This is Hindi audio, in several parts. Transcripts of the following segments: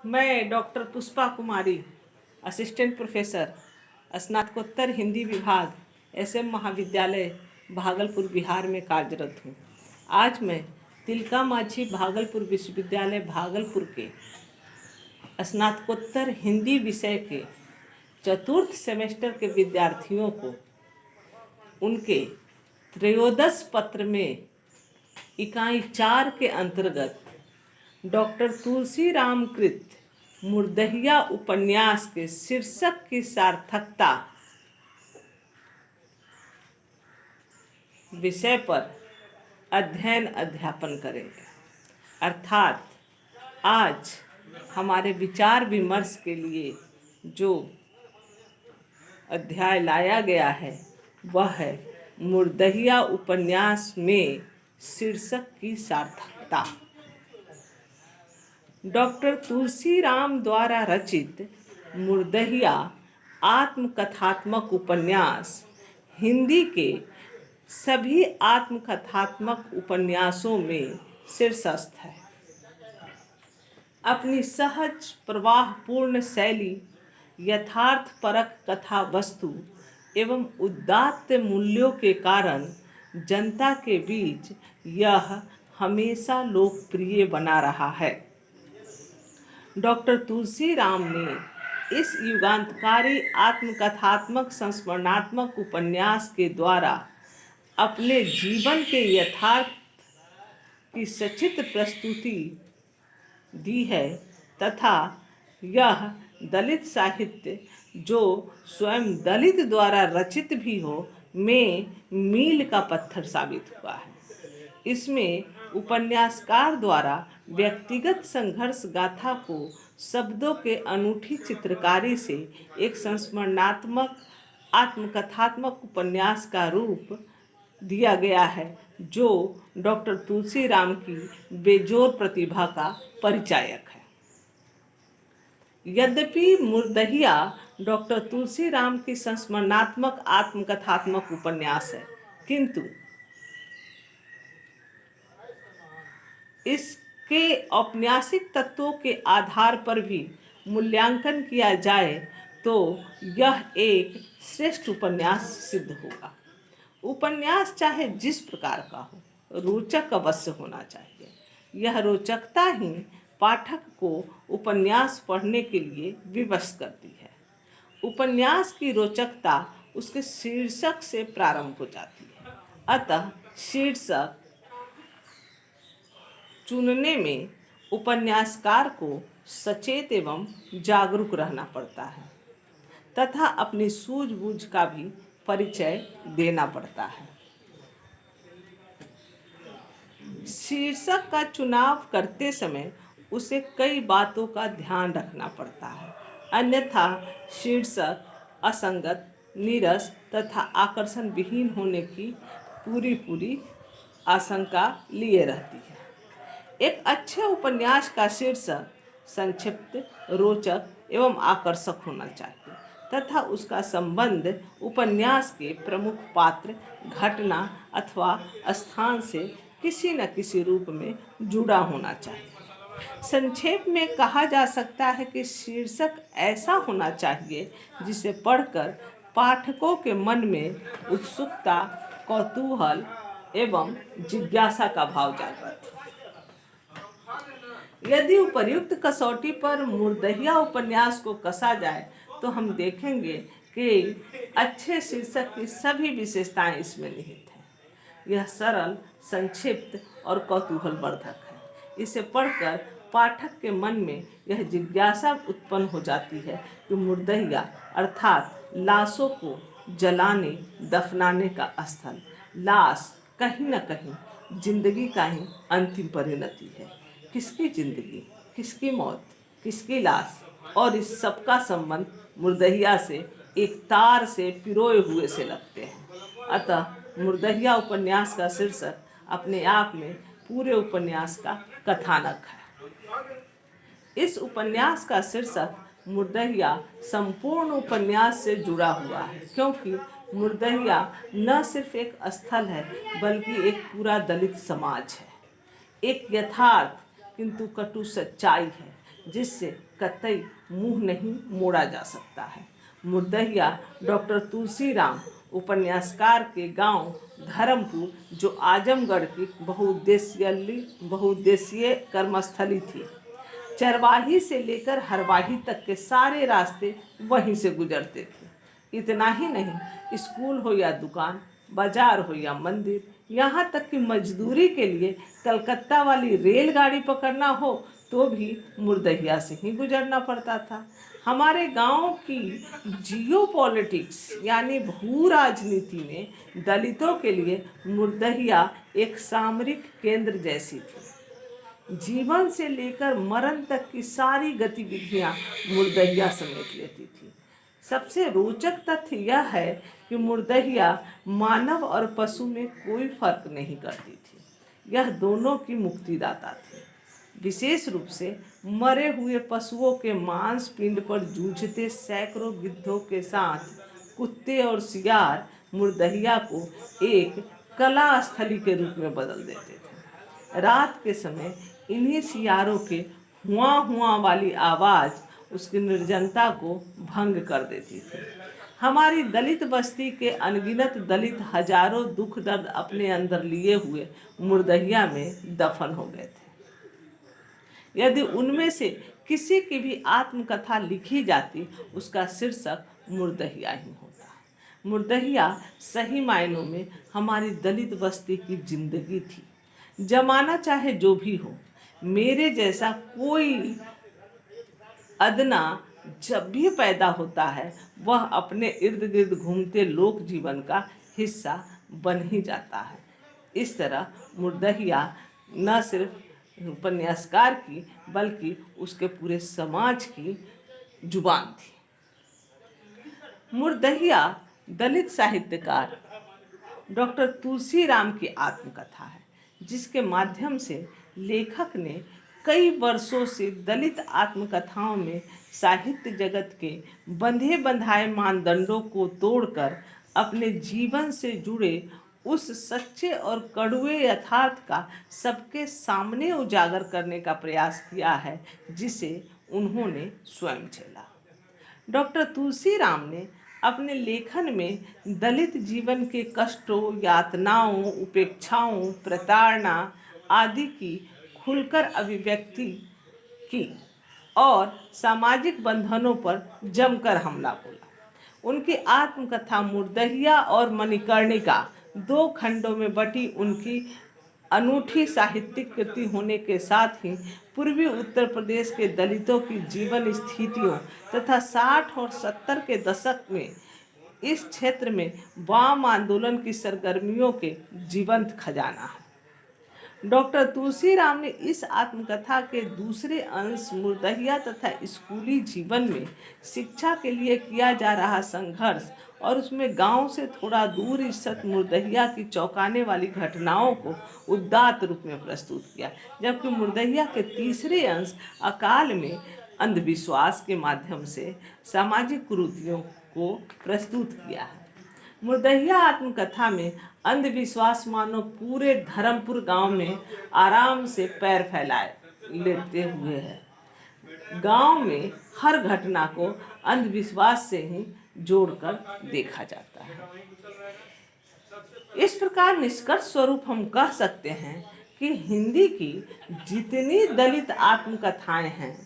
मैं डॉक्टर पुष्पा कुमारी, असिस्टेंट प्रोफेसर, स्नातकोत्तर हिंदी विभाग, एसएम महाविद्यालय, भागलपुर, बिहार में कार्यरत हूँ। आज मैं तिलका मांझी भागलपुर विश्वविद्यालय भागलपुर के स्नातकोत्तर हिंदी विषय के चतुर्थ सेमेस्टर के विद्यार्थियों को उनके त्रयोदश पत्र में इकाई 4 के अंतर्गत डॉक्टर तुलसीराम कृत मुर्दहिया उपन्यास के शीर्षक की सार्थकता विषय पर अध्ययन अध्यापन करेंगे। अर्थात आज हमारे विचार विमर्श के लिए जो अध्याय लाया गया है वह है मुर्दहिया उपन्यास में शीर्षक की सार्थकता। डॉक्टर तुलसीराम द्वारा रचित मुर्दहिया आत्मकथात्मक उपन्यास हिंदी के सभी आत्मकथात्मक उपन्यासों में शीर्षस्थ है। अपनी सहज प्रवाहपूर्ण शैली, यथार्थपरक कथा वस्तु एवं उदात्त मूल्यों के कारण जनता के बीच यह हमेशा लोकप्रिय बना रहा है। डॉक्टर तुलसीराम ने इस युगांतकारी आत्मकथात्मक संस्मरणात्मक उपन्यास के द्वारा अपने जीवन के यथार्थ की सचित्र प्रस्तुति दी है तथा यह दलित साहित्य, जो स्वयं दलित द्वारा रचित भी हो, में मील का पत्थर साबित हुआ है। इसमें उपन्यासकार द्वारा व्यक्तिगत संघर्ष गाथा को शब्दों के अनूठी चित्रकारी से एक संस्मरणात्मक आत्मकथात्मक उपन्यास का रूप दिया गया है, जो डॉक्टर तुलसीराम की बेजोड़ प्रतिभा का परिचायक है। यद्यपि मुर्दहिया डॉक्टर तुलसीराम की संस्मरणात्मक आत्मकथात्मक उपन्यास है, किंतु इसके औपन्यासिक तत्वों के आधार पर भी मूल्यांकन किया जाए तो यह एक श्रेष्ठ उपन्यास सिद्ध होगा। उपन्यास चाहे जिस प्रकार का हो, रोचक अवश्य होना चाहिए। यह रोचकता ही पाठक को उपन्यास पढ़ने के लिए विवश करती है। उपन्यास की रोचकता उसके शीर्षक से प्रारंभ हो जाती है। अतः शीर्षक चुनने में उपन्यासकार को सचेत एवं जागरूक रहना पड़ता है तथा अपनी सूझबूझ का भी परिचय देना पड़ता है। शीर्षक का चुनाव करते समय उसे कई बातों का ध्यान रखना पड़ता है, अन्यथा शीर्षक असंगत, नीरस तथा आकर्षण विहीन होने की पूरी आशंका लिए रहती है। एक अच्छे उपन्यास का शीर्षक संक्षिप्त, रोचक एवं आकर्षक होना चाहिए तथा उसका संबंध उपन्यास के प्रमुख पात्र, घटना अथवा स्थान से किसी न किसी रूप में जुड़ा होना चाहिए। संक्षेप में कहा जा सकता है कि शीर्षक ऐसा होना चाहिए जिसे पढ़कर पाठकों के मन में उत्सुकता, कौतूहल एवं जिज्ञासा का भाव जागृत हो। यदि उपर्युक्त कसौटी पर मुर्दहिया उपन्यास को कसा जाए तो हम देखेंगे कि अच्छे शीर्षक की सभी विशेषताएं इसमें निहित हैं। यह सरल, संक्षिप्त और कौतूहलवर्धक है। इसे पढ़कर पाठक के मन में यह जिज्ञासा उत्पन्न हो जाती है कि मुर्दहिया अर्थात लाशों को जलाने दफनाने का स्थल, लाश कहीं न कहीं जिंदगी का ही अंतिम परिणति है। किसकी जिंदगी, किसकी मौत, किसकी लाश, और इस सब का संबंध मुर्दहिया से एक तार से पिरोए हुए से लगते हैं। अतः मुर्दहिया उपन्यास का शीर्षक अपने आप में पूरे उपन्यास का कथानक है। इस उपन्यास का शीर्षक मुर्दहिया संपूर्ण उपन्यास से जुड़ा हुआ है, क्योंकि मुर्दहिया न सिर्फ एक स्थल है बल्कि एक पूरा दलित समाज है। एक यथार्थ किंतु कटु सच्चाई है जिससे कतई मुंह नहीं मोड़ा जा सकता है। मुर्दहिया डॉक्टर तुलसीराम उपन्यासकार के गांव धर्मपुर, जो आजमगढ़ की बहुउद्देशीय कर्मस्थली थी। चरवाही से लेकर हरवाही तक के सारे रास्ते वहीं से गुजरते थे। इतना ही नहीं, स्कूल हो या दुकान, बाजार हो या मंदिर, यहाँ तक कि मजदूरी के लिए कलकत्ता वाली रेलगाड़ी पकड़ना हो तो भी मुर्दहिया से ही गुजरना पड़ता था। हमारे गांव की जियोपॉलिटिक्स यानी भू राजनीति में दलितों के लिए मुर्दहिया एक सामरिक केंद्र जैसी थी। जीवन से लेकर मरण तक की सारी गतिविधियां मुर्दहिया समेट लेती थी। सबसे रोचक तथ्य यह है कि मुर्दहिया मानव और पशु में कोई फर्क नहीं करती थी। यह दोनों की मुक्तिदाता थी। विशेष रूप से मरे हुए पशुओं के मांस पिंड पर जूझते सैकड़ों गिद्धों के साथ कुत्ते और सियार मुर्दहिया को एक कला स्थली के रूप में बदल देते थे। रात के समय इन्हीं सियारों के हुआ हुआ वाली आवाज़ उसकी निर्जनता को भंग कर देती थी। हमारी दलित बस्ती के अनगिनत दलित हजारों दुख दर्द अपने अंदर लिए हुए मुर्दहिया में दफन हो गए थे। यदि उनमें से किसी की भी आत्मकथा लिखी जाती, उसका शीर्षक मुर्दहिया ही होता। मुर्दहिया सही मायनों में हमारी दलित बस्ती की जिंदगी थी। जमाना चाहे जो भी हो, मेरे जैसा कोई अदना जब भी पैदा होता है, वह अपने इर्द गिर्द घूमते लोक जीवन का हिस्सा बन ही जाता है। इस तरह मुर्दहिया न सिर्फ उपन्यासकार की बल्कि उसके पूरे समाज की जुबान थी। मुर्दहिया दलित साहित्यकार डॉक्टर तुलसीराम की आत्मकथा है, जिसके माध्यम से लेखक ने कई वर्षों से दलित आत्मकथाओं में साहित्य जगत के बंधे बंधाए मानदंडों को तोड़कर अपने जीवन से जुड़े उस सच्चे और कड़वे यथार्थ का सबके सामने उजागर करने का प्रयास किया है, जिसे उन्होंने स्वयं झेला। डॉक्टर तुलसीराम ने अपने लेखन में दलित जीवन के कष्टों, यातनाओं, उपेक्षाओं, प्रताड़ना आदि की खुलकर अभिव्यक्ति की और सामाजिक बंधनों पर जमकर हमला बोला। उनकी आत्मकथा मुर्दहिया और मणिकर्णिका दो खंडों में बटी उनकी अनूठी साहित्यिक कृति होने के साथ ही पूर्वी उत्तर प्रदेश के दलितों की जीवन स्थितियों तथा 60 और 70 के दशक में इस क्षेत्र में वाम आंदोलन की सरगर्मियों के जीवंत खजाना है। डॉक्टर तुलसीराम ने इस आत्मकथा के दूसरे अंश मुर्दहिया तथा स्कूली जीवन में शिक्षा के लिए किया जा रहा संघर्ष और उसमें गांव से थोड़ा दूर स्थित मुर्दहिया की चौंकाने वाली घटनाओं को उदात्त रूप में प्रस्तुत किया, जबकि मुर्दहिया के तीसरे अंश अकाल में अंधविश्वास के माध्यम से सामाजिक कुरीतियों को प्रस्तुत किया है। मुर्दहिया आत्मकथा में अंधविश्वास मानो पूरे धर्मपुर गांव में आराम से पैर फैलाए लेते हुए है। गांव में हर घटना को अंधविश्वास से ही जोड़कर देखा जाता है। इस प्रकार निष्कर्ष स्वरूप हम कह सकते हैं कि हिंदी की जितनी दलित आत्मकथाएं हैं,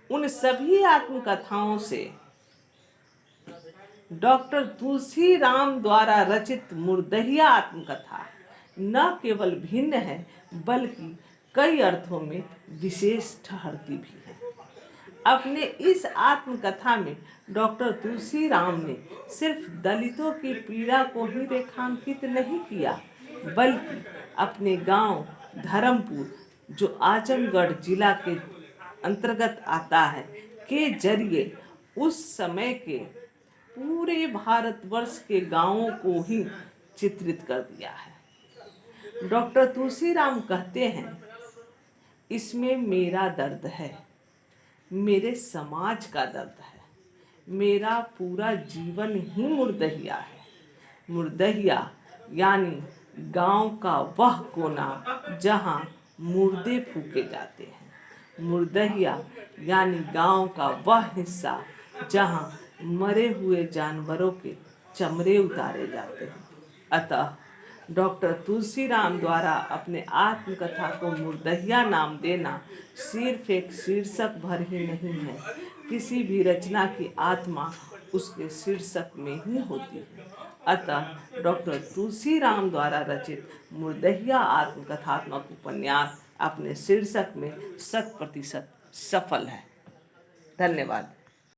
उन सभी आत्मकथाओं से डॉक्टर तुलसीराम द्वारा रचित मुर्दहिया आत्मकथा न केवल भिन्न है बल्कि कई अर्थों में विशेष ठहरती भी है। अपने इस आत्मकथा में डॉक्टर तुलसीराम ने सिर्फ दलितों की पीड़ा को ही रेखांकित नहीं किया, बल्कि अपने गांव धर्मपुर, जो आजमगढ़ जिला के अंतर्गत आता है, के जरिए उस समय के पूरे भारतवर्ष के गांवों को ही चित्रित कर दिया है। डॉक्टर तुलसीराम कहते हैं, इसमें मेरा दर्द है, मेरे समाज का दर्द है, मेरा पूरा जीवन ही मुर्दहिया है। मुर्दहिया यानी गांव का वह कोना जहां मुर्दे फूके जाते हैं, मुर्दहिया यानी गांव का वह हिस्सा जहां मरे हुए जानवरों के चमड़े उतारे जाते हैं। अतः डॉक्टर तुलसीराम द्वारा अपने आत्मकथा को मुर्दहिया नाम देना सिर्फ एक शीर्षक भर ही नहीं है, किसी भी रचना की आत्मा उसके शीर्षक में ही होती है। अतः डॉक्टर तुलसीराम द्वारा रचित मुर्दहिया आत्मकथात्मक उपन्यास अपने शीर्षक में 100% सफल है। धन्यवाद।